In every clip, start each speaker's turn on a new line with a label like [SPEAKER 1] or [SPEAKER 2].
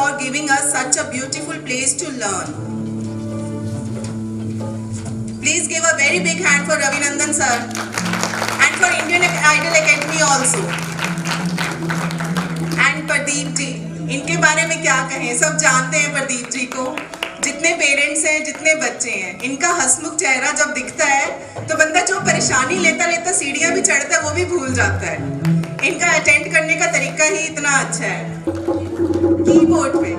[SPEAKER 1] for giving us such a beautiful place to learn. Please give a very big hand for Ravinandan sir and for Indian Idol Academy also. And Pradeep ji, इनके बारे में क्या कहें, सब जानते हैं प्रदीप जी को। जितने पेरेंट्स हैं, जितने बच्चे हैं, इनका हंसमुख चेहरा जब दिखता है तो बंदा जो परेशानी लेता लेता सीढ़ियां भी चढ़ता है वो भी भूल जाता है। इनका अटेंड करने का तरीका ही इतना अच्छा है। कीबोर्ड पे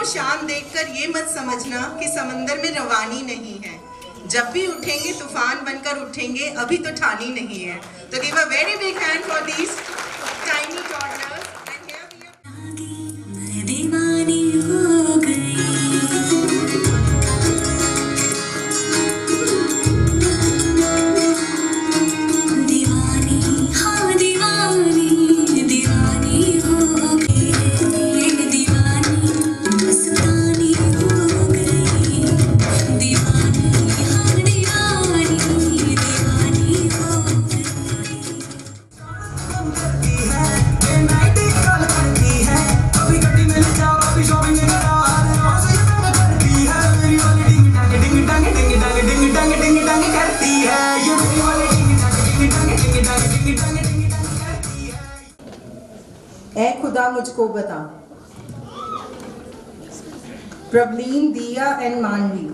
[SPEAKER 1] शान देखकर ये मत समझना कि समंदर में रवानी नहीं है। जब भी उठेंगे तूफान बनकर उठेंगे, अभी तो ठानी नहीं है। तो give a very big hand for these tiny toddlers. And here we दीवानी हो गई। ऐ खुदा मुझको बता। प्रबलीन, दिया एंड मानवी।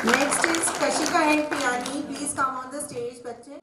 [SPEAKER 1] Next is Kashika and Piyani. Please come on the stage, बच्चे।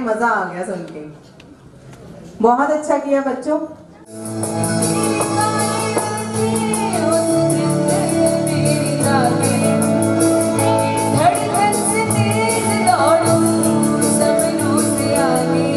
[SPEAKER 1] मजा आ गया सुन के। बहुत अच्छा किया बच्चों। धड़कन से तेज दौड़ूं, सपनों से आगे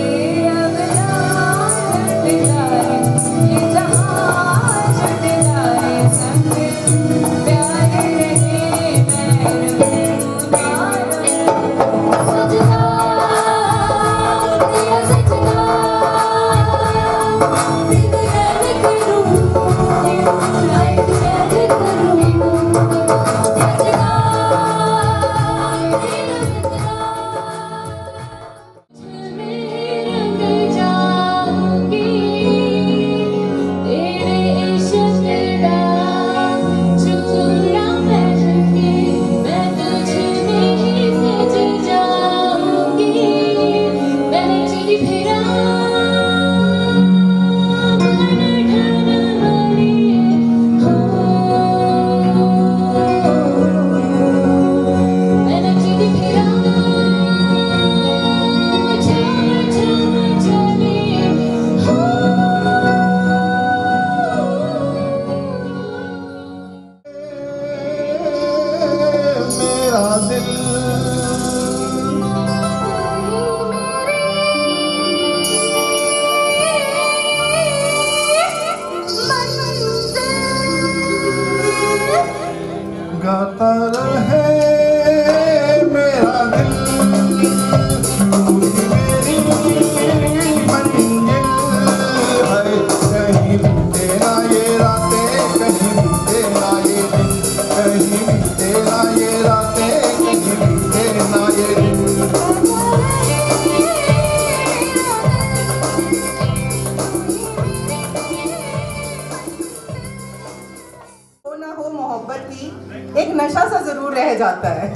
[SPEAKER 1] एक नशा सा जरूर रह जाता है।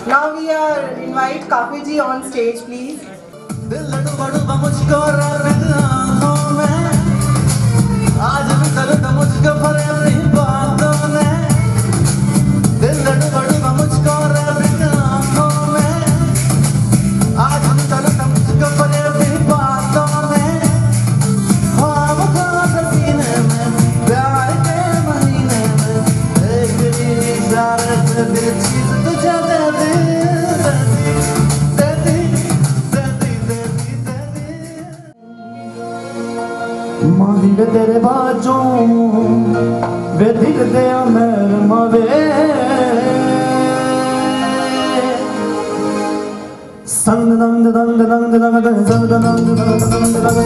[SPEAKER 1] Now we are invite काफी जी on stage please।
[SPEAKER 2] दिल लड़ू मुझको आंखों में, आज भी दर्द मुझको भरे अपनी बातों में। दिल लड़ू मुझको आंखों में, आज भी दर्द मुझको भरे अपनी बातों में। ख्वाब खास सीने में, प्यार के महीने में, एक इशारे से दिल चीज तुझे दे दी। माहिर तेरे बाजों वे दिल दे अमर मवे, संग दंग दंग दंग दंग दंग संग दंग दंग दंग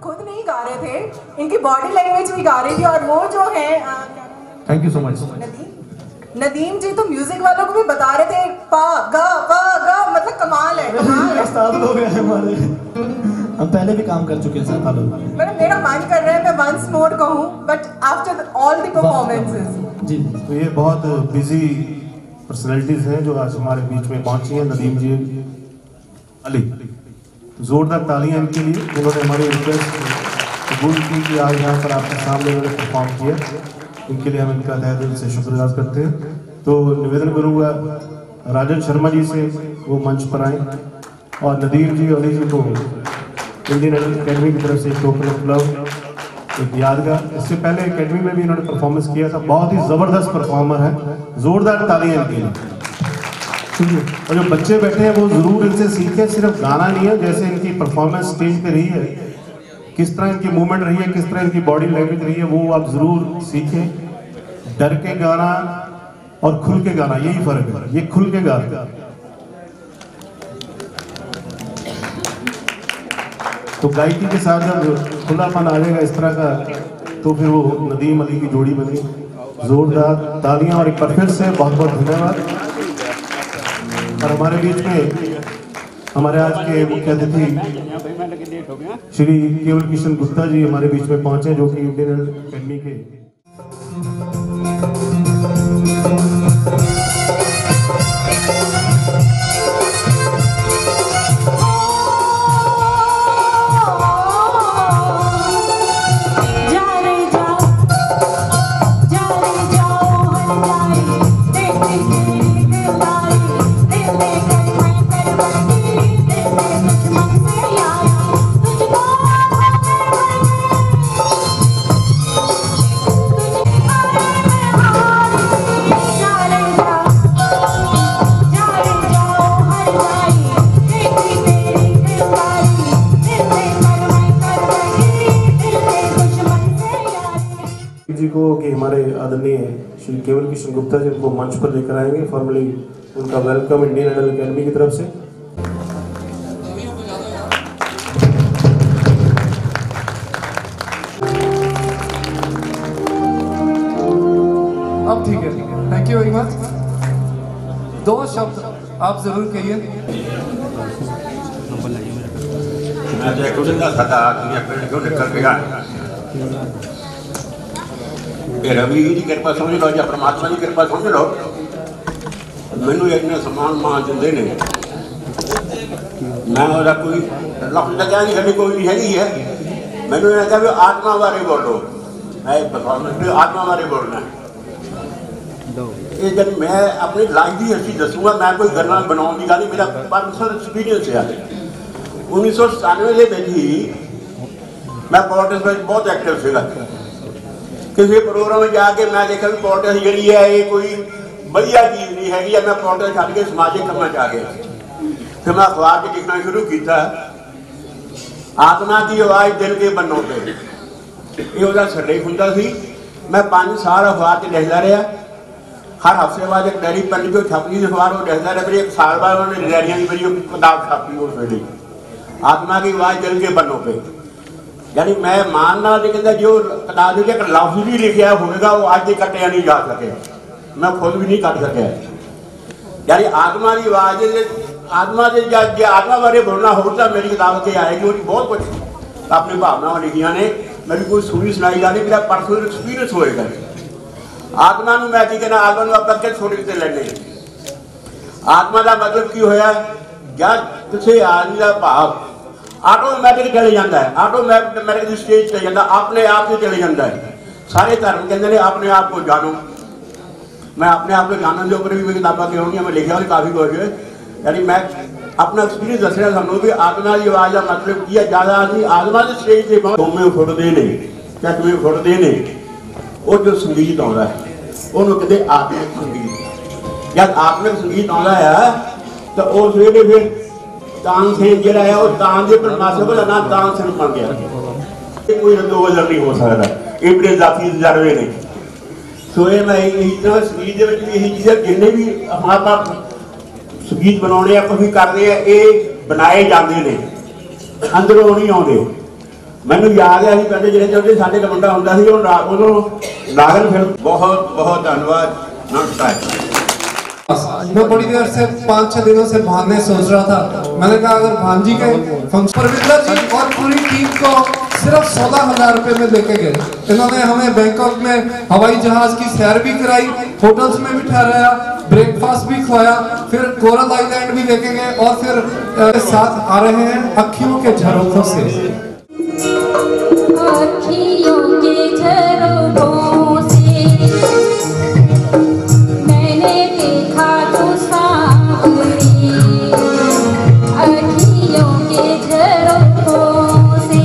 [SPEAKER 1] खुद नहीं गा रहे थे, इनकी बॉडी लैंग्वेज भी गा रही थी। और वो जो है
[SPEAKER 2] thank you so much
[SPEAKER 1] Nadeem ji, तो म्यूजिक वालों को भी बता रहे थे पा गा, मतलब कमाल है, कमाल है।
[SPEAKER 2] उस्ताद लोग हैं हमारे, हम पहले भी काम कर चुके हैं साथ लोग।
[SPEAKER 1] मेरा मन कर रहा है मैं वंस मोर कहूं, but after all the performances.
[SPEAKER 2] जी,
[SPEAKER 3] तो ये बहुत बिजी पर्सनैलिटीज हैं जो आज हमारे बीच में पहुंची हैं। नदीम जी, अली, जोरदार तालियां इनके लिए, उन्होंने हमारी रिक्वेस्ट कबूल की कि आज यहाँ पर आपके सामने उन्होंने परफॉर्म किया। इनके लिए हम इनका तहे दिल से शुक्रगुजार करते हैं। तो निवेदन करूँगा राजन शर्मा जी से वो मंच पर आए और नदीम जी, अली जी को इंडियन अकेडमी की तरफ से एक टोकन ऑफ लव, एक यादगार। इससे पहले एकेडमी में भी इन्होंने परफॉर्मेंस किया था, बहुत ही ज़बरदस्त परफॉर्मर है, ज़ोरदार तालियां इनके लिए। और जो बच्चे बैठे हैं वो ज़रूर इनसे सीखें, सिर्फ गाना नहीं है, जैसे इनकी परफॉर्मेंस स्टेज पे रही है, किस तरह इनकी मूवमेंट रही है, किस तरह इनकी बॉडी लैंग्वेज रही है, वो आप ज़रूर सीखें। डर के गाना और खुल के गाना, यही फ़र्क है। ये खुल के गाना, तो गायकी के साथ जब खुलापन आ जाएगा इस तरह का, तो फिर वो नदीम अली की जोड़ी बनी। जोरदार तालियां और एक बार फिर से बहुत बहुत धन्यवाद। और हमारे बीच में हमारे आज के मुख्य अतिथि श्री केवल किशन गुप्ता जी हमारे बीच में पहुंचे, जो कि इंडियन अकेडमी के जी को कि हमारे आदरणीय श्री केवल किशन गुप्ता जी को मंच पर लेकर आएंगे। फॉर्मली उनका वेलकम इंडियन आइडल अकेडमी की तरफ से।
[SPEAKER 4] अब ठीक है, थैंक यू वेरी मच। 2 शब्द आप जरूर कहिए।
[SPEAKER 5] रवि की कृपा समझ लो या परमात्मा की कृपा समझ लो, मैनू इतने सम्मान मान देंगे ने, मैं कोई लफ्ज लगा नहीं, साड़ी कोई नहीं हैगी है। मैनू ये कहा भी आत्मा बारे बोलो, मैं परफॉर्मेंस आत्मा बारे बोलना ये। जब मैं अपनी लाइफ की हिस्ट्री दसूँगा, मैं कोई गल्लां बनाने की गल नहीं, मेरा पर्सनल एक्सपीरियंस है। 1997 के ही मैं पॉलिटिक्स में बहुत एक्टिव सीगा। किसी प्रोग्राम में जाके मैं देखा भी पॉलिटिक्स जी है ये कोई बढ़िया चीज़ नहीं हैगी, मैं पॉलिटिक्स छड्ड के समाजिक कामों च आ गया। फिर मैं अखबार से लिखना शुरू किया आत्मा की आवाज़ दिल के बन्नों पे, ये उसका सरलेख हुंदा सी। मैं 5 साल अखबार से लिखता रहा, हर हफ्ते बाद एक डायरी पिंड जो छपती अखबार वो लिखता रहा। फिर 1 साल बाद उन्होंने डायरियां की मेरी किताब छापी उस वेले, आत्मा की आवाज़ दिल के बन्नों पे। यानी मैं मानना कहता जो किताब एक लफ्ज भी लिखा होगा वो अज तक कटिया नहीं जा सके, मैं खुद भी नहीं कट सकिया। यानी आत्मा की आवाज़, आत्मा से जे आत्मा बारे बोलना हो तो मेरी किताब से आएगी। वो बहुत कुछ अपनी भावनावां लिखिया ने, मेरी कोई सुनी सुनाई जानी, मेरा परसनल एक्सपीरियंस होएगा। आत्मा नूं मैं की कहना, आत्मा नूं आपां किस छोटे किते लैणे। आत्मा का मतलब की होया, जब किसी आदमी का भाव ऑटोमैटिक चले जाता है, ऑटोमैटिक स्टेज चले जाता, अपने आप से चले जाता है। सारे धर्म कहते हैं अपने आप को जानो। मैं अपने आप को जानने के ऊपर भी किताबा क्यों मैं लिखा काफ़ी कुछ। यानी मैं अपना एक्सपीरियंस दस रहा सूँ भी आत्मा की आवाज़ का मतलब की है। ज़्यादा आदमी आत्मा के स्टेज से तुम्हें फुटते ने क्या तुम्हें फुटते ने, वो जो संगीत आता है उन्होंने कहते आत्मिक संगीत। जब आत्मिक संगीत आता है तो उस वेले फिर तानसेन जो है वो तान के परमाशा को ना तानसेन बन गया। कोई रद्दो बदल नहीं हो सकता, ये बड़े जाती तजर्बे ने। सो ये मैं इतना संगीत यही चीज़ें जिन्हें भी हमारा संगीत बनाने आप भी कर रहे हैं, ये बनाए जाते हैं, अंदरों नहीं आते। मैनू याद है अभी पहले जो चलते साढ़े का मुंडा होंगे नागन फिल्म। बहुत बहुत धन्यवाद, नमस्कार।
[SPEAKER 4] मैं बड़ी देर से 5-6 दिनों से भागने सोच रहा था। मैंने कहा अगर भांजी के फंक्शन परविंदर जी और पूरी टीम को सिर्फ 16,000 रुपए में लेके गए। इन्होंने हमें बैंकॉक में हवाई जहाज की सैर भी कराई, होटल्स में भी ठहराया, ब्रेकफास्ट भी खुआया, फिर कोरल आइलैंड भी लेके गए और फिर साथ आ रहे हैं अखियों के झरोखों से।
[SPEAKER 6] अखियों के झरोखों से मैंने देखा तो सांवरी, अखियों के झरोखों से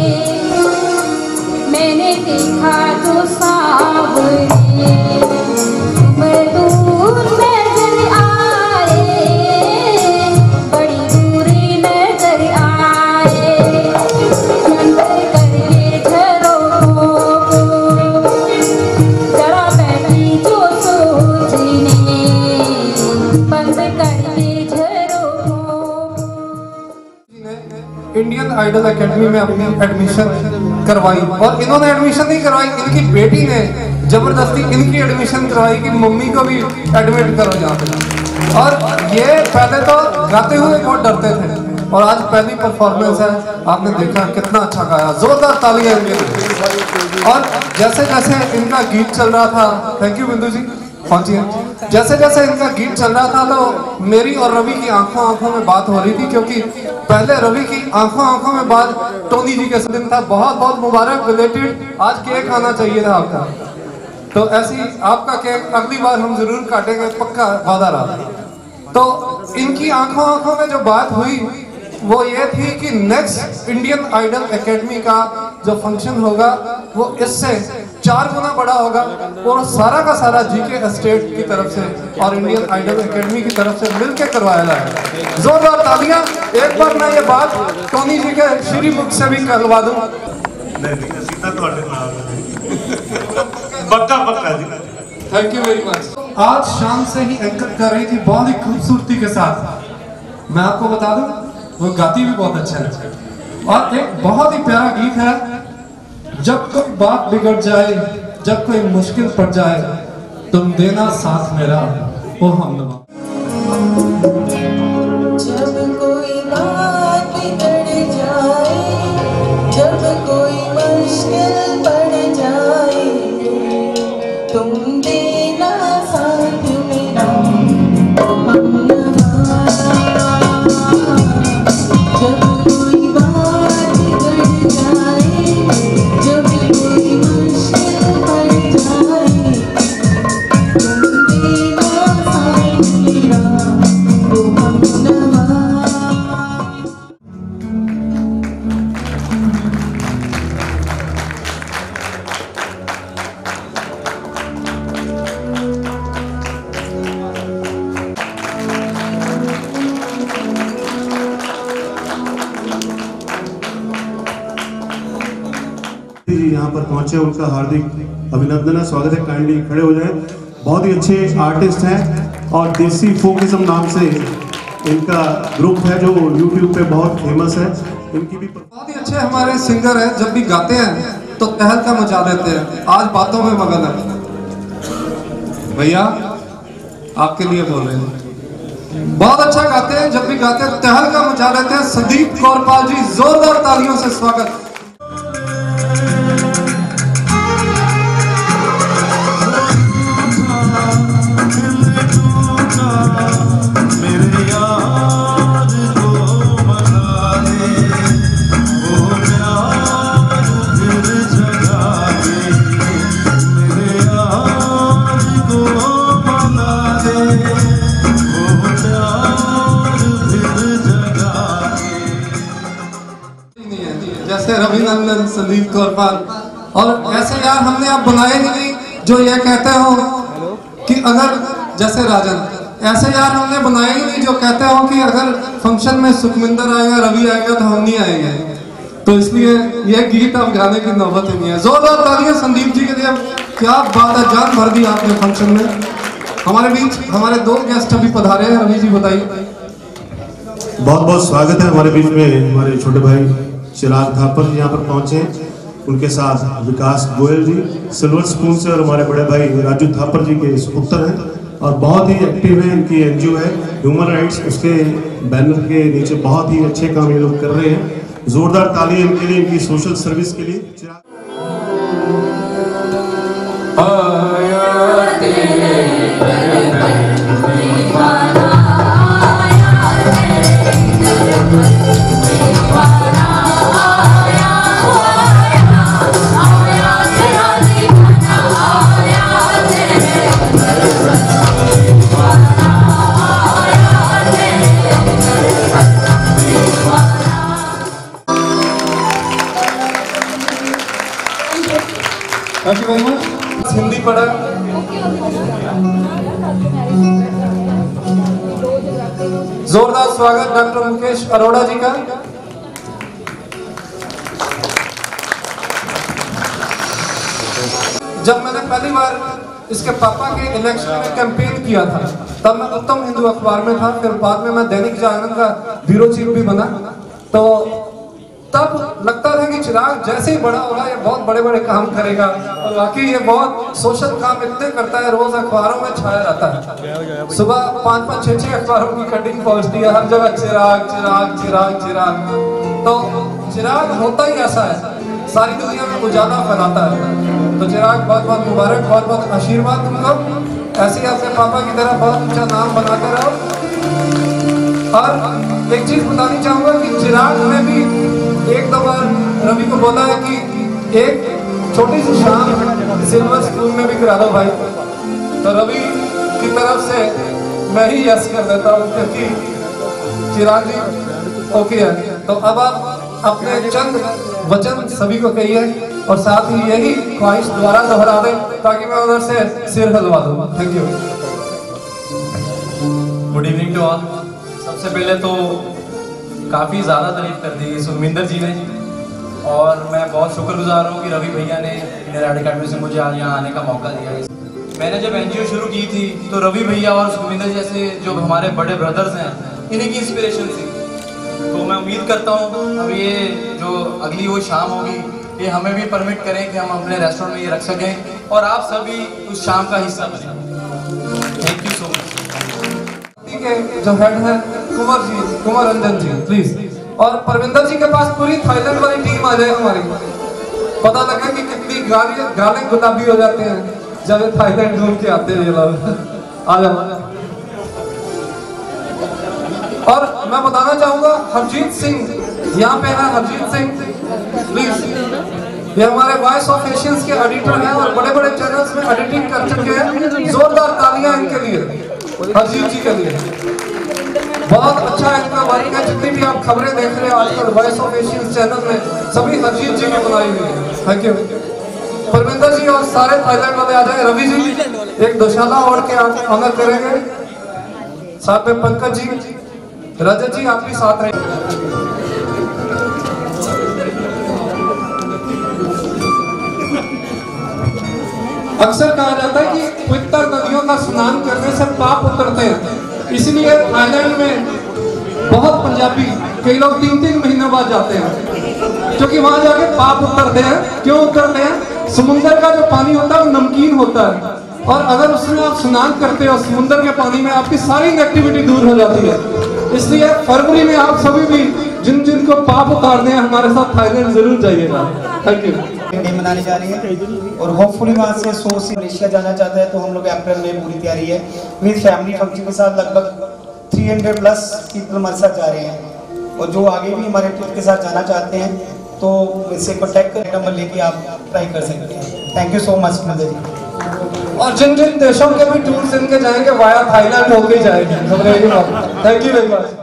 [SPEAKER 6] मैंने देखा तो सांवरी। दूर नजर आए, बड़ी दूर नजर आए, बंद करके झरोखों को जरा बैठी जो सोचने, बंद करके झरोखों को।
[SPEAKER 4] इंडियन आइडल एकेडमी में अपनी एडमिशन करवाई और इन्होंने एडमिशन नहीं करवाई, इनकी बेटी ने जबरदस्ती इनकी एडमिशन करवाई कि मम्मी को भी एडमिट करो यहाँ पे। और ये पहले तो गाते हुए बहुत डरते थे और आज पहली परफॉर्मेंस है, आपने देखा कितना अच्छा गाया, जोरदार तालियां इनके लिए। और जैसे जैसे इनका गीत चल रहा था, थैंक यू बिंदु जी, पहुंचिए। जैसे जैसे इनका गीत चल रहा था तो मेरी और रवि की आंखों आंखों में बात हो रही थी, क्योंकि पहले रवि की आंखों आंखों में बात टोनी जी के दिन था। बहुत बहुत मुबारक रिलेटेड, आज केक आना चाहिए था आपका, तो ऐसी आपका केक अगली बार हम जरूर काटेंगे, पक्का वादा रहा। तो इनकी आंखों आंखों में जो बात हुई वो ये थी कि नेक्स्ट इंडियन आइडल एकेडमी का जो फंक्शन होगा वो इससे 4 गुना बड़ा होगा और सारा का सारा जीके एस्टेट की तरफ से और इंडियन आइडल एकेडमी की तरफ से मिलकर करवाया जाएगा। जोरदार तालियां। एक बार मैं ये बात टोनी जी के श्री मुख से भी कहलवा दूं। Thank you very much. आज शाम से ही एंकर कर रही थी बहुत ही खूबसूरती के साथ। मैं आपको बता दूं वो गाती भी बहुत अच्छा है और एक बहुत ही प्यारा गीत है, जब कोई बात बिगड़ जाए, जब कोई मुश्किल पड़ जाए, तुम देना साथ मेरा ओ हमनवा।
[SPEAKER 7] जब कोई बात बिगड़ जाए, जब कोई मुश्किल पड़ जाए, तुम देना साथ मेरा हमनवा। जब कोई बात बिगड़ जाए, जब कोई मुश्किल पड़ जाए, तुम देना साथ
[SPEAKER 3] जी यहाँ पर पहुंचे, उनका हार्दिक अभिनंदन है, स्वागत है। काइंडली खड़े हो जाएं। बहुत ही अच्छे आर्टिस्ट हैं और देसी फोकिज्म नाम से इनका ग्रुप है जो यूट्यूब पे बहुत फेमस है। इनकी भी
[SPEAKER 4] बहुत ही अच्छे हमारे सिंगर हैं, जब भी गाते हैं तो तहलका मचा देते हैं। आज बातों में मगन है भैया, आपके लिए बोल रहे हैं। बहुत अच्छा गाते हैं, जब भी गाते हैं तहलका मचा देते हैं। संदीप कौरपाल जी, जोरदार तालियों से स्वागत। जैसे रविनंदन, संदीप कौरपाल, और ऐसे यार हमने अब बनाए ही नहीं जो ये कहते हो कि अगर, जैसे राजन, ऐसे यार हमने बनाए ही नहीं जो कहते हो कि अगर फंक्शन में सुखविंदर आएगा, रवि आएगा तो हम नहीं आएंगे। तो इसलिए ये गीत अब गाने की नौबत ही नहीं है। जोरदार तालियां संदीप जी के लिए। क्या बात है, जान भर दी आपने फंक्शन में। हमारे बीच हमारे 2 गेस्ट अभी पधारे हैं। रवि जी बताइए।
[SPEAKER 3] बहुत बहुत स्वागत है हमारे बीच में। हमारे छोटे भाई चिराग थापर जी यहाँ पर पहुंचे, उनके साथ विकास गोयल जी सिल्वर स्पून से, और हमारे बड़े भाई राजू थापर जी के सुपुत्र हैं और बहुत ही एक्टिव है। इनकी एनजीओ है ह्यूमन राइट्स, उसके बैनर के नीचे बहुत ही अच्छे काम ये लोग कर रहे हैं। जोरदार तालियां इनके लिए, इनकी सोशल सर्विस के लिए।
[SPEAKER 4] Thank you very much. Hindi पढ़ा। जोरदार स्वागत डॉक्टर मुकेश अरोड़ा जी का। जब मैंने पहली बार इसके पापा के इलेक्शन में कैंपेन किया था तब मैं उत्तम हिंदू अखबार में था, फिर बाद में मैं दैनिक जागरण का ब्यूरो चीफ भी बना। तो तब लगता था कि चिराग जैसे ही बड़ा होगा ये बहुत बड़े बड़े काम करेगा, और वाकई ये बहुत सोशल काम इतने करता है, रोज अखबारों में छाया रहता है। सुबह 5-5, 6-6 अखबारों की कटिंग पहुंचती है, हर जगह चिराग चिराग चिराग चिराग। तो चिराग होता ही ऐसा है, सारी दुनिया में उजाला फैलाता है। तो चिराग बहुत बहुत मुबारक, बहुत बहुत आशीर्वाद तुमको, ऐसे ही आपके पापा की तरह बहुत ऊंचा नाम बनाते रहो। और एक चीज बतानी चाहूंगा कि चिराग ने भी एक दफा रवि को बोला है कि एक छोटी सी शाम सिल्वर स्पून में भी करा दो भाई। तो रवि की तरफ से मैं ही यस कर देता हूँ, क्योंकि चिराग जी ओके है। तो अब आप अपने चंद वचन सभी को कहिए और साथ ही यही ख्वाहिश दोबारा दोहरा दें ताकि मैं उधर से सिर हलवा दूँ। Thank you.
[SPEAKER 8] Good evening to all. सबसे पहले तो काफ़ी ज़्यादा तारीफ कर दी सुखविंदर जी ने, और मैं बहुत शुक्रगुजार हूँ कि रवि भैया ने इंडियन आर्ट अकेडमी से मुझे आज यहाँ आने का मौका दिया। मैंने जब एनजीओ शुरू की थी तो रवि भैया और सुखविंदर जैसे जो हमारे बड़े ब्रदर्स हैं, इन्हीं की इंस्पिरेशन थी। तो मैं उम्मीद करता हूँ अब ये जो अगली वो शाम होगी ये हमें भी परमिट करें कि हम अपने रेस्टोरेंट में ये रख सकें और आप सभी उस शाम का हिस्सा बने। Thank you so much.
[SPEAKER 4] जो हेड है कुमार रंजन जी प्लीज, और परविंदर जी के पास पूरी थाईलैंड वाली टीम आ जाए हमारी। पता लगा कि कितनी गाने गुलाबी हो जाते हैं जब थाईलैंड घूम के आते हैं ये लोग। आ जाओ। और मैं बताना चाहूंगा हरजीत सिंह यहाँ पे है। हरजीत सिंह प्लीज, ये हमारे वॉइस ऑफ एशियंस के एडिटर हैं और बड़े बड़े चैनल्स में एडिटिंग कर चुके हैं। जोरदार तालियां इनके लिए, हरजीत जी के लिए। बहुत अच्छा इनका वर्क है। जितनी भी आप खबरें देख रहे हैं आजकल वॉइस ऑफ एशियंस चैनल में, सभी हरजीत जी की बनाई हुई है। Thank you. परविंदर जी और सारे थाईलैंड वाले आ जाए। रवि जी एक दोशाला ओढ़ के ऑनर करेंगे, साथ में पंकज जी, रजत जी आप भी साथ रहे। अक्सर कहा जाता है कि पवित्र नदियों का स्नान करने से पाप उतरते हैं, इसलिए थाईलैंड में बहुत पंजाबी कई लोग 3-3 महीने बाद जाते हैं, क्योंकि वहां जाके पाप उतरते हैं। क्यों उतरते हैं? समुद्र का जो पानी होता है वो नमकीन होता है, और अगर उसमें आप स्नान करते हो समुद्र के पानी में, आपकी सारी नेगेटिविटी दूर हो जाती है। इसलिए फरवरी में आप सभी भी जिन जिन को पाप उतारने हैं हमारे साथ थाईलैंड जरूर जाइएगा। Thank you.
[SPEAKER 9] डे मनाने जा रही है और होपफुली वहाँ से 100 से मलेशिया जाना चाहता है, तो हम लोग अप्रैल में पूरी तैयारी है विद फैमिली फंक्शन के साथ। लगभग 300+ पीपल हमारे साथ जा रहे हैं, और जो आगे भी हमारे ट्रिप के साथ जाना चाहते हैं तो मुझसे कॉन्टैक्ट कर नंबर लेके आप ट्राई कर सकते हैं। Thank you so much mother ji.
[SPEAKER 4] और जिन जिन देशों के भी टूर्स इनके जाएंगे वाया थाईलैंड होके ही जाएंगे। Thank you very much.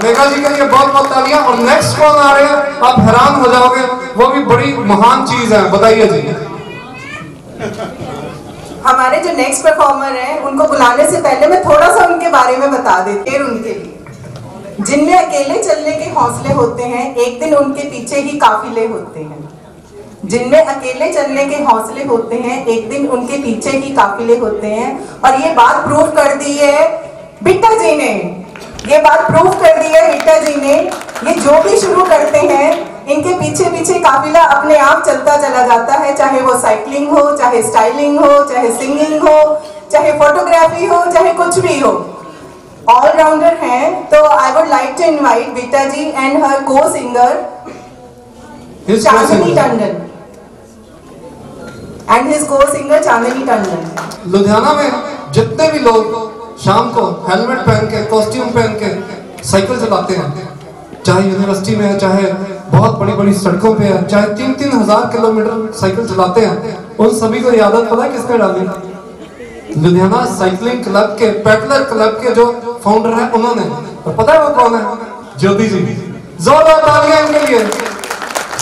[SPEAKER 4] Megha ji के लिए बहुत बहुत तालियां। और नेक्स्ट कौन आ रहे हैं आप हैरान हो जाओगे, वो भी बड़ी महान चीज है, बताइए जी।
[SPEAKER 1] हमारे जो नेक्स्ट परफॉर्मर हैं उनको बुलाने से पहले मैं थोड़ा सा उनके बारे में बता देती हूँ। उनके लिए जिनमें अकेले चलने के हौसले होते हैं, एक दिन उनके पीछे ही काफिले होते हैं। जिनमें अकेले चलने के हौसले होते हैं, एक दिन उनके पीछे ही काफिले होते हैं। और ये बात प्रूव कर दी है बिट्टा जी ने, ये बात प्रूव कर दी है बिट्टा जी ने। ये जो भी शुरू करते हैं इनके पीछे पीछे काफिला अपने आप चलता चला जाता है, चाहे वो साइकिलिंग हो, चाहे स्टाइलिंग हो, चाहे सिंगिंग हो, चाहे फोटोग्राफी हो, चाहे कुछ भी हो, ऑलराउंडर हैं। तो I would like to invite Bitta ji and her co singer Chandni Tandon and his co singer Chandni Tandon.
[SPEAKER 4] Ludhiana में जितने भी लोग शाम को हेलमेट पहन के, कॉस्ट्यूम पहन के साइकिल चलाते हैं, चाहे यूनिवर्सिटी में है, चाहे बहुत बड़ी बड़ी सड़कों पे है, चाहे 3-3 हजार किलोमीटर साइकिल चलाते हैं, उन सभी को आदत पता है किसने डाली? लुधियाना साइकिलिंग क्लब के, पेडलर क्लब के जो फाउंडर है उन्होंने। और पता है वो कौन है? ज्योति जी। जोरदार तालियां इनके लिए।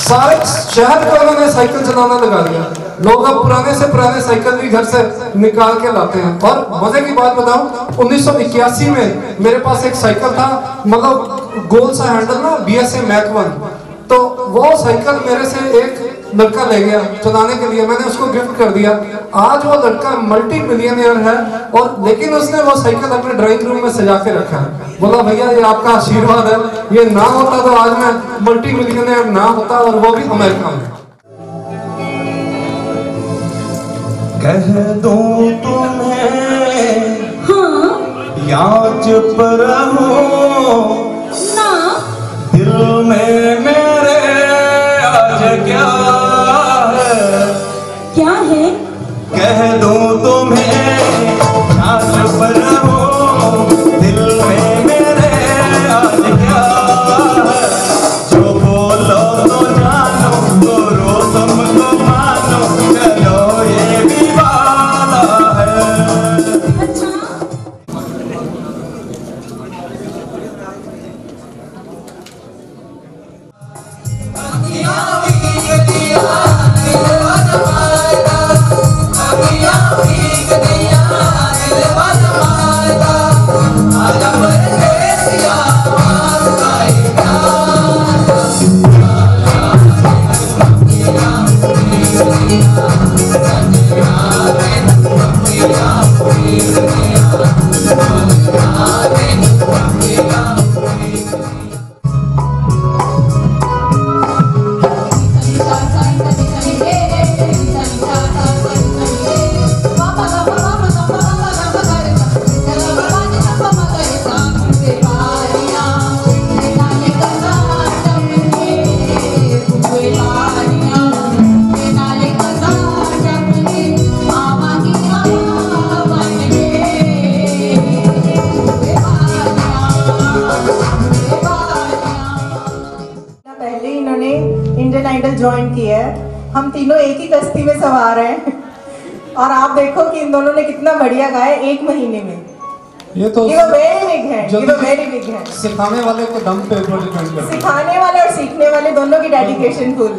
[SPEAKER 4] सारे शहर को उन्होंने साइकिल चलाना लगा दिया। लोग अब पुराने से पुराने साइकिल भी घर से निकाल के लाते हैं। और मजे की बात बताऊं, 1981 में मेरे पास एक साइकिल था, मतलब गोल सा हैंडल ना, BSA Mach 1। तो वो साइकिल मेरे से एक लड़का ले गया चलाने के लिए, मैंने उसको गिफ्ट कर दिया। आज वो लड़का मल्टी मिलियनियर है, और लेकिन उसने वो साइकिल अपने ड्राइंग रूम में सजा के रखा है। बोला भैया ये आपका आशीर्वाद है, ये ना होता तो आज मैं मल्टी मिलियनियर ना होता, और वो भी अमेरिका में।
[SPEAKER 2] कह दूं तुम्हें
[SPEAKER 7] हाँ
[SPEAKER 2] या चुप रहो
[SPEAKER 7] ना
[SPEAKER 2] दिल में मेरे आज क्या
[SPEAKER 7] है
[SPEAKER 2] कह दूं तुम्हें या चुप रहो दिल में मेरे आज क्या है। जो बोलो तो जानो, करो तुमको मानो, चलो ये भी वाला है।
[SPEAKER 7] अच्छा
[SPEAKER 1] आइडल ज्वाइन किया है। हम तीनों एक ही कश्ती में सवार हैं और आप देखो कि इन दोनों ने कितना बढ़िया गाया 1 महीने में।
[SPEAKER 4] ये तो
[SPEAKER 1] वेरी बिग है।
[SPEAKER 4] सिखाने वाले को दम पे ऊपर डिपेंड करता है।
[SPEAKER 1] सिखाने वाले और सीखने वाले दोनों की डेडिकेशन फुल।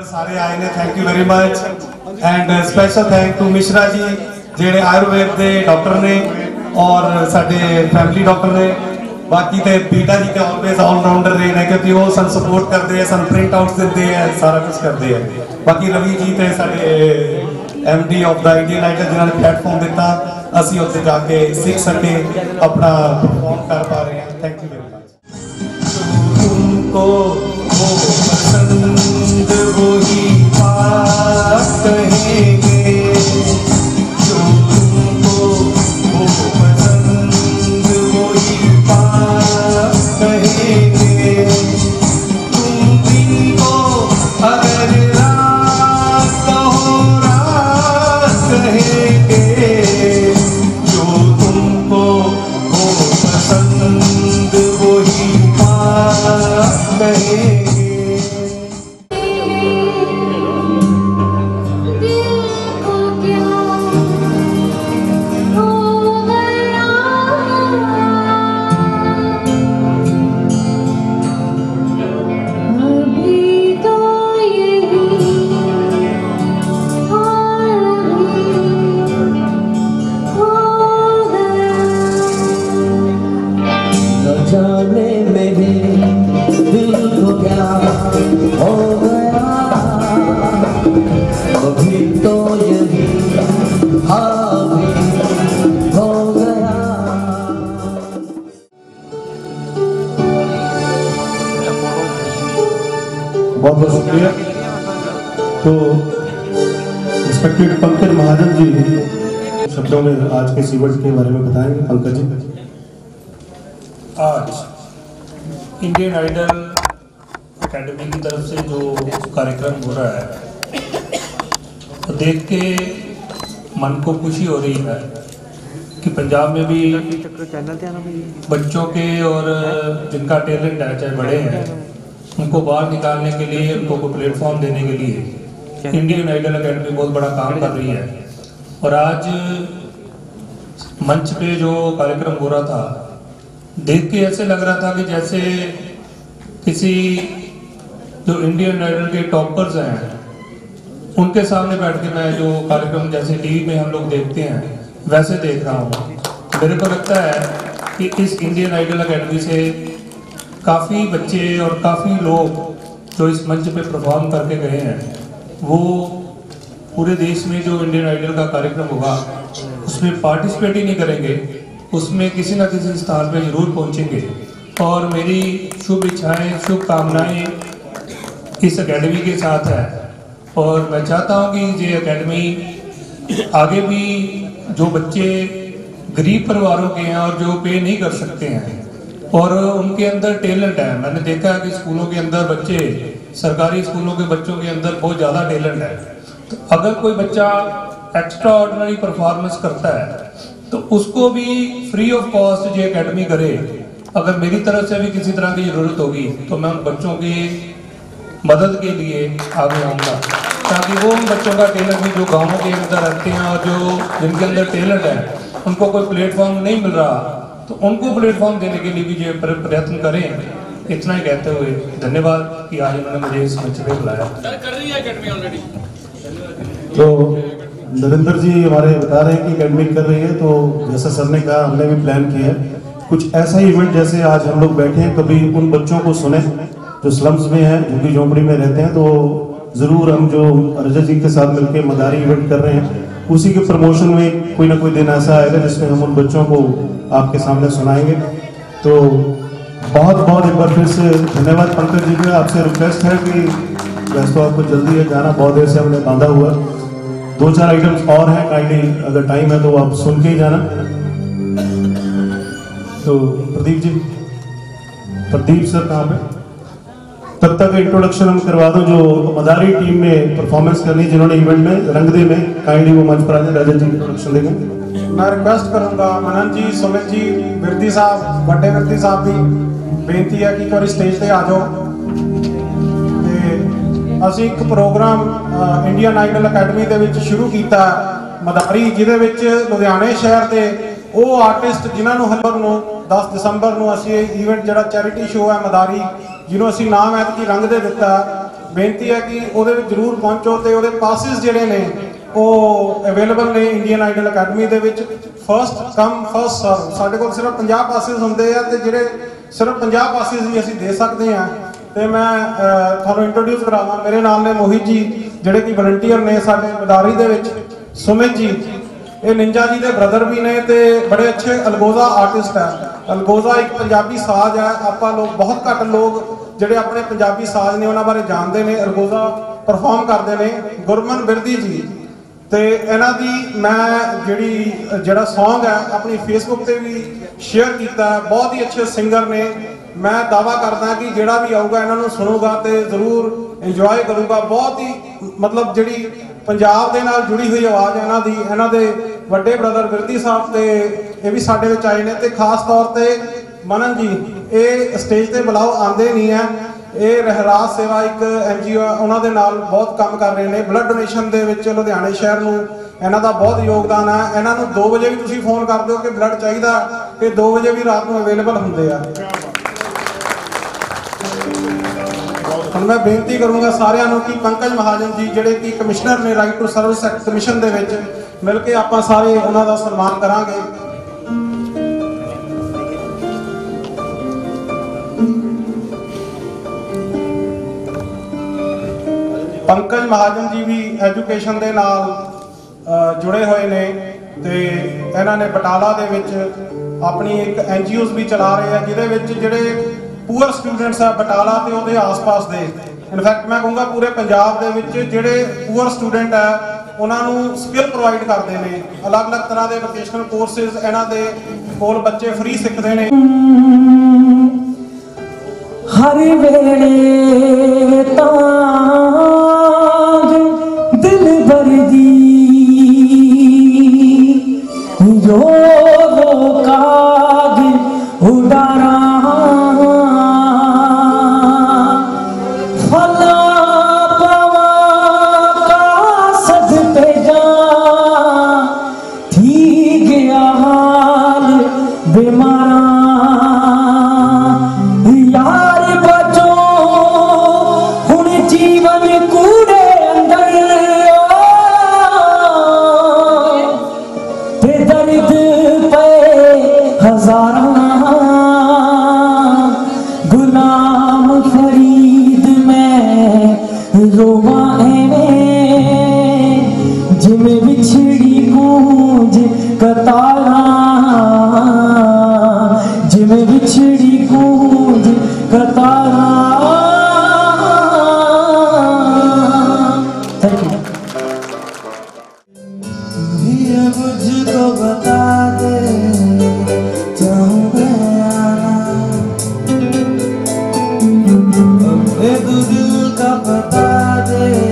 [SPEAKER 10] सारे आए ने, thank you very much and special thank to Mishra ji जेड़े आयुर्वेद के डॉक्टर ने और साडे फैमिली डॉक्टर ने। बाकी तो बीटा जी तो ऑलवेज ऑलराउंडर रहे हैं क्योंकि वो सन सपोर्ट करते हैं, सन प्रिंट आउट्स देते हैं, सारा कुछ करते हैं। बाकी रवि जी तो साडे MD of the Indian Idol जिन्होंने प्लेटफॉर्म दिता, असी उत्थे जाके सीख सके, अपना परफॉर्म कर पा रहे हैं। Thank you very much. तुमको वो पसंद वही बात कहेंगे, जो तुमको वो पसंद वही बात कहेंगे। तुम दिन को अगर रात कहो रात कहेंगे, जो तुमको वो पसंद वही बात कहेंगे।
[SPEAKER 2] जाने मेरे दिल को क्या हो गया, अभी तो यही हावी हो गया।
[SPEAKER 3] बहुत बहुत शुक्रिया। तो रिस्पेक्टेड पंकज महाजन जी शब्दों में आज के सीवर्ड के बारे में बताएंगे। पंकज जी।
[SPEAKER 11] आज इंडियन आइडल एकेडमी की तरफ से जो कार्यक्रम हो रहा है तो देख के मन को खुशी हो रही है कि पंजाब में भी बच्चों के और जिनका टैलेंट है, चाहे बड़े हैं, उनको बाहर निकालने के लिए, उनको को प्लेटफॉर्म देने के लिए इंडियन आइडल एकेडमी बहुत बड़ा काम कर रही है। और आज मंच पे जो कार्यक्रम हो रहा था देख के ऐसे लग रहा था कि जैसे किसी जो इंडियन आइडल के टॉपर्स हैं उनके सामने बैठ के मैं जो कार्यक्रम जैसे टीवी में हम लोग देखते हैं वैसे देख रहा हूँ। मेरे को लगता है कि इस इंडियन आइडल एकेडमी से काफ़ी बच्चे और काफ़ी लोग जो इस मंच पे परफॉर्म करके गए हैं वो पूरे देश में जो इंडियन आइडल का कार्यक्रम होगा उसमें पार्टिसिपेट ही नहीं करेंगे, उसमें किसी न किसी स्थान पे जरूर पहुंचेंगे। और मेरी शुभ इच्छाएं, शुभ कामनाएं इस एकेडमी के साथ है और मैं चाहता हूं कि ये एकेडमी आगे भी जो बच्चे गरीब परिवारों के हैं और जो पे नहीं कर सकते हैं और उनके अंदर टैलेंट है, मैंने देखा है कि स्कूलों के अंदर बच्चे, सरकारी स्कूलों के बच्चों के अंदर बहुत ज़्यादा टैलेंट है। तो अगर कोई बच्चा एक्स्ट्रा ऑर्डिनरी परफॉर्मेंस करता है तो उसको भी फ्री ऑफ कॉस्ट ये एकेडमी करे। अगर मेरी तरफ से भी किसी तरह की ज़रूरत होगी तो मैं उन बच्चों की मदद के लिए आगे आऊँगा ताकि वो उन बच्चों का टैलेंट भी जो गाँवों के अंदर रहते हैं और जो जिनके अंदर टैलेंट है उनको कोई प्लेटफॉर्म नहीं मिल रहा तो उनको प्लेटफॉर्म देने के लिए भी ये प्रयत्न करें। इतना ही कहते हुए धन्यवाद कि आज उन्होंने मुझे इस मंच पे बुलाया।
[SPEAKER 3] तो नरेंद्र जी हमारे बता रहे हैं कि एकेडमिक कर रही है, तो जैसा सर ने कहा हमने भी प्लान किया है कुछ ऐसा इवेंट जैसे आज हम लोग बैठे हैं, कभी उन बच्चों को सुने जो स्लम्स में हैं, झुग्गी झोंपड़ी में रहते हैं। तो ज़रूर हम जो रजत जी के साथ मिलकर मदारी इवेंट कर रहे हैं उसी के प्रमोशन में कोई ना कोई दिन ऐसा आएगा जिसमें हम उन बच्चों को आपके सामने सुनाएंगे। तो बहुत बहुत एक बार फिर से धन्यवाद पंकज जी का। आपसे रिक्वेस्ट है कि वैसे तो आपको जल्दी है जाना, बहुत देर से हमने बांधा हुआ, 2-4 आइटम्स और हैं, काइंडली अगर टाइम है तो आप सुन के ही जाना। तो प्रदीप जी, प्रदीप सर कहाँ पे? तब तक इंट्रोडक्शन हम करवा दो जो मदारी टीम ने परफॉर्मेंस करनी, जिन्होंने इवेंट में रंगदे में काइंडली वो मंच पर आ जाए। राजन जी इंट्रोडक्शन देंगे।
[SPEAKER 12] मैं रिक्वेस्ट करूंगा मनन जी, सुमित जी, विरदी साहब, बड़े विरदी साहब की बेनती है कि एक बार स्टेज पे आ जाओ। ਅਸੀਂ ਇੱਕ ਪ੍ਰੋਗਰਾਮ ਇੰਡੀਅਨ ਆਈਡਲ ਅਕੈਡਮੀ ਦੇ ਵਿੱਚ ਸ਼ੁਰੂ ਕੀਤਾ ਮਦਾਰੀ, ਜਿਹਦੇ ਵਿੱਚ ਲੁਧਿਆਣੇ ਸ਼ਹਿਰ ਦੇ ਉਹ ਆਰਟਿਸਟ ਜਿਨ੍ਹਾਂ ਨੂੰ ਹਲਵਰ ਨੂੰ 10 ਦਸੰਬਰ ਨੂੰ ਅਸੀਂ ਇਹ ਈਵੈਂਟ ਜਿਹੜਾ ਚੈਰਿਟੀ ਸ਼ੋਅ ਹੈ ਮਦਾਰੀ, ਜਿਹਨੂੰ ਅਸੀਂ ਨਾਮ ਐਤਕੀ ਰੰਗ ਦੇ ਦਿੱਤਾ। ਬੇਨਤੀ ਹੈ ਕਿ ਉਹਦੇ ਵਿੱਚ ਜ਼ਰੂਰ ਪਹੁੰਚੋ ਤੇ ਉਹਦੇ ਪਾਸਿਸ ਜਿਹੜੇ ਨੇ ਉਹ ਅਵੇਲੇਬਲ ਨੇ ਇੰਡੀਅਨ ਆਈਡਲ ਅਕੈਡਮੀ ਦੇ ਵਿੱਚ। ਫਸਟ ਕਮ ਫਸਟ ਸਰਵ, ਸਾਡੇ ਕੋਲ ਸਿਰਫ 50 ਪਾਸਿਸ ਹੁੰਦੇ ਆ ਤੇ ਜਿਹੜੇ ਸਿਰਫ 50 ਪਾਸਿਸ ਹੀ ਅਸੀਂ ਦੇ ਸਕਦੇ ਹਾਂ। ਤੇ ਮੈਂ ਤੁਹਾਨੂੰ ਇੰਟਰੋਡਿਊਸ ਕਰਾਵਾਂ, ਮੇਰੇ ਨਾਲ ਨੇ ਮੋਹਿਤ ਜੀ ਜਿਹੜੇ ਕਿ ਵਲੰਟੀਅਰ ਨੇ ਸਾਡੇ ਮਦਾਰੀ ਦੇ ਵਿੱਚ, ਸੁਮਿਤ ਜੀ ਇਹ ਨਿੰਜਾ ਜੀ ਦੇ ਬ੍ਰਦਰ ਵੀ ਨੇ ਤੇ ਬੜੇ ਅੱਛੇ ਅਲਗੋਜ਼ਾ ਆਰਟਿਸਟ ਹੈ। ਅਲਗੋਜ਼ਾ ਇੱਕ ਪੰਜਾਬੀ ਸਾਜ਼ ਹੈ, ਆਪਾਂ ਲੋਕ ਬਹੁਤ ਘੱਟ ਲੋਕ ਜਿਹੜੇ ਆਪਣੇ ਪੰਜਾਬੀ ਸਾਜ਼ ਨੇ ਉਹਨਾਂ ਬਾਰੇ ਜਾਣਦੇ ਨੇ, ਅਲਗੋਜ਼ਾ ਪਰਫਾਰਮ ਕਰਦੇ ਨੇ। ਗੁਰਮਨ ਬਿਰਦੀ ਜੀ ਤੇ ਇਹਨਾਂ ਦੀ ਮੈਂ ਜਿਹੜਾ ਸੌਂਗ ਹੈ ਆਪਣੀ ਫੇਸਬੁੱਕ ਤੇ ਵੀ ਸ਼ੇਅਰ ਕੀਤਾ, ਬਹੁਤ ਹੀ ਅੱਛੇ ਸਿੰਗਰ ਨੇ। मैं दावा करदा कि ਜਿਹੜਾ भी आऊगा इन्हों सुनूगा तो जरूर इंजॉय करूगा। बहुत ही मतलब जी पंजाब के नाल जुड़ी हुई आवाज़ है इन्हों के वड्डे ब्रदर विरदी साहब तो ये भी साडे विच आए ने। खास तौर पर मनन जी ये स्टेज पर बुलाओ आते नहीं है, ये रहराज सेवा एक NGO उन्होंने नाल बहुत काम कर रहे हैं। ब्लड डोनेशन के विच लुधियाने शहर में इन्हों का बहुत योगदान है। इन्हों 2 बजे भी तुसीं फोन कर दो कि ब्लड चाहिए, कि 2 बजे भी रात को अवेलेबल होंगे आ। ਹੁਣ मैं बेनती करूँगा सारिਆਂ ਨੂੰ कि पंकज महाजन जी ਜਿਹੜੇ कि कमिश्नर ने right to service act commission ਦੇ ਵਿੱਚ ਮਿਲ ਕੇ ਆਪਾਂ ਸਾਰੇ ਉਹਨਾਂ ਦਾ ਸਨਮਾਨ ਕਰਾਂਗੇ। पंकज महाजन जी भी एजुकेशन ਦੇ ਨਾਲ जुड़े हुए ने ਤੇ ਇਹਨਾਂ ਨੇ ਬਟਾਲਾ ਦੇ ਵਿੱਚ ਆਪਣੀ ਇੱਕ NGOs भी चला रहे हैं ਜਿਹਦੇ ਵਿੱਚ ਜਿਹੜੇ पूअर स्टूडेंट्स है बटाला ते उहदे आस-पास दे, इनफैक्ट मैं कहूँगा पूरे पंजाब दे विच जिहड़े पूअर स्टूडेंट है उन्होंने स्किल प्रोवाइड करते हैं। अलग-अलग तरह के वोकेशनल कोर्सेज इन्हां दे कोल बच्चे फ्री सीखते हैं।
[SPEAKER 2] हर वेले ताज दिल भरदी जो काज उडारा
[SPEAKER 13] का पता दे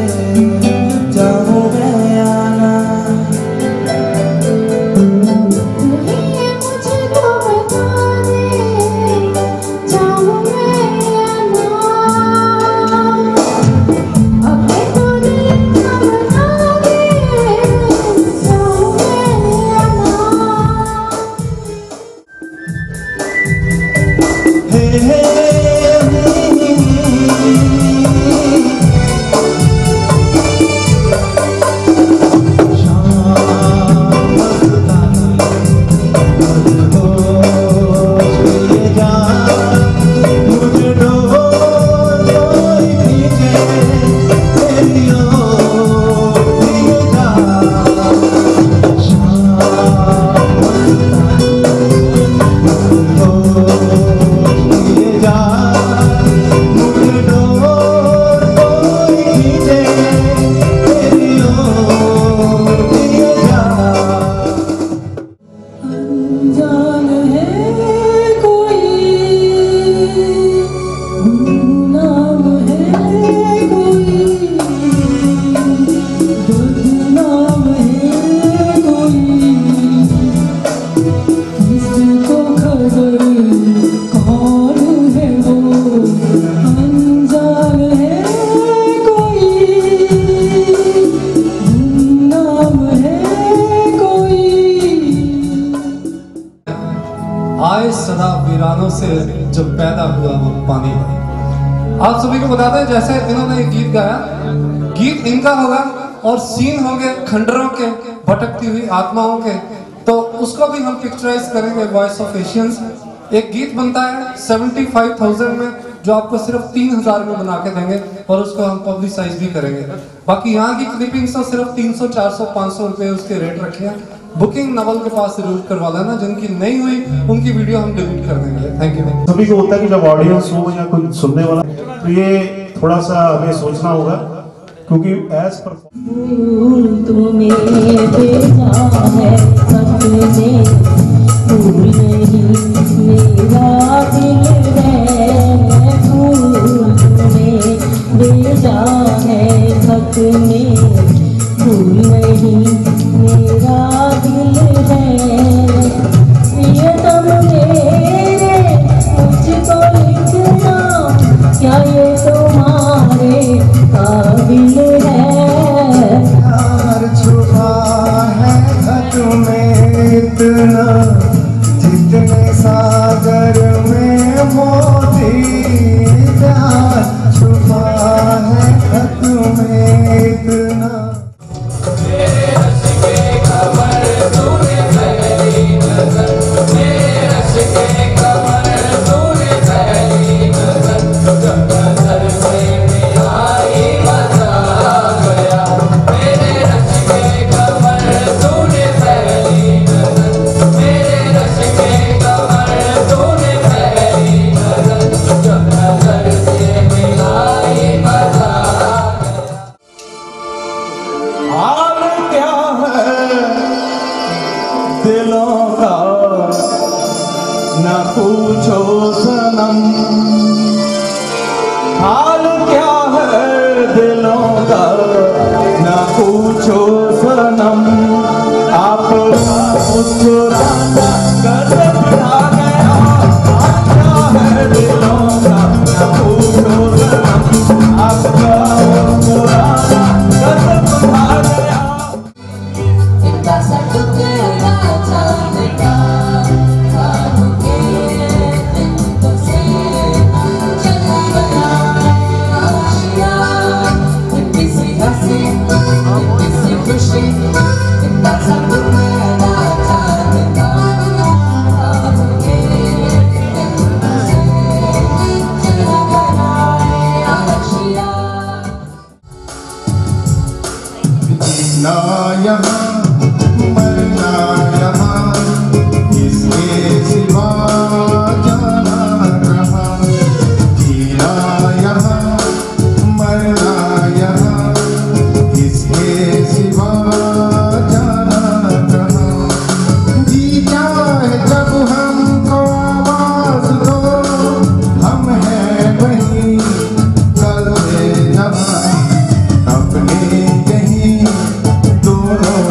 [SPEAKER 4] आप सभी को बताते हैं जैसे इन्होंने एक गीत गाया, गीत इनका होगा और सीन हो गए खंडरों के, भटकती हुई आत्माओं के, तो उसको भी हम पिक्चराइज करेंगे वॉइस ऑफ एशियंस। एक गीत बनता है 75,000 में जो आपको सिर्फ 3,000 में बना के देंगे और उसको हम पब्लिसाइज भी करेंगे। बाकी यहाँ की क्लिपिंग्स तो सिर्फ 300, 400, 500 रुपए उसके रेट रखे हैं। बुकिंग नवल के पास जरूर करवा लेना, जिनकी नहीं हुई उनकी वीडियो हम डिलीट कर देंगे। Thank you.
[SPEAKER 3] सभी को होता है कि जब ऑडियंस हो या कोई सुनने वाला, तो ये थोड़ा सा हमें सोचना होगा, क्योंकि एज पर
[SPEAKER 6] तुम्हें भेजा है सपने, भूल नहीं मेरा दिल है, फूल तुम्हें भेजा है सपने, भूल नहीं मेरा दिल है, प्रियतम मेरे मुझको लिखना, क्या ये तुम्हारे काबिल है?
[SPEAKER 2] प्यार छुपा है खत में इतना, जितने सागर में मोती, प्यार छुपा है खत में इतना। न पूछो सनम, हाल क्या है दिलों का, न पूछो सनम, आपका मुस्कुराना गजब ढा गया, हाल क्या है दिलों का, न पूछो सनम, आपका मुस्कुराना गजब ढा गया।
[SPEAKER 6] इतना सा टुकड़ा चांद का,
[SPEAKER 2] जीना यहाँ मरना यहाँ, इसके सिवा जाना कहाँ, जीना यहाँ मरना यहाँ, इसके सिवा जाना कहाँ, जी जाए जब हमको आवाज दो, हम हैं वहीं कल जहाँ, अपने यहीं दोनों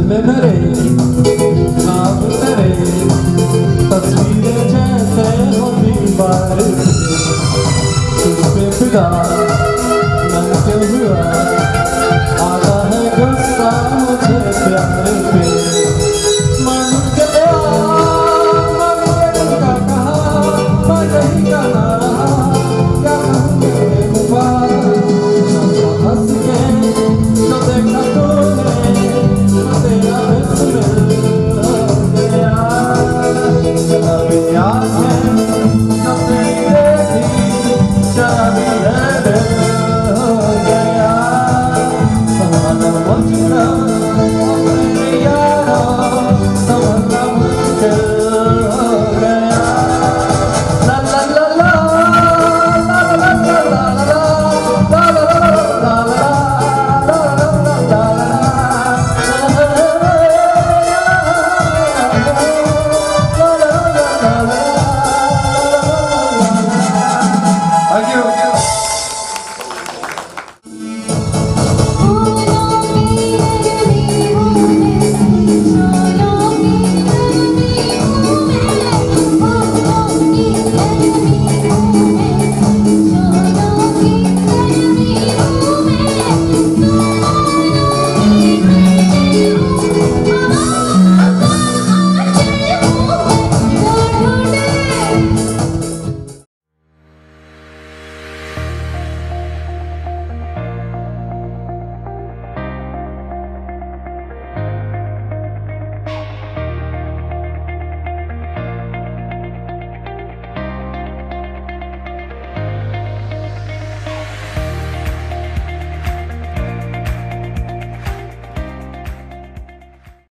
[SPEAKER 13] में मेरे नाम तेरे तस्वीरें जैसे हो दीवार तुझ पे फिदा मैं क्यों हुआ आधा है गुस्सा मुझे प्यार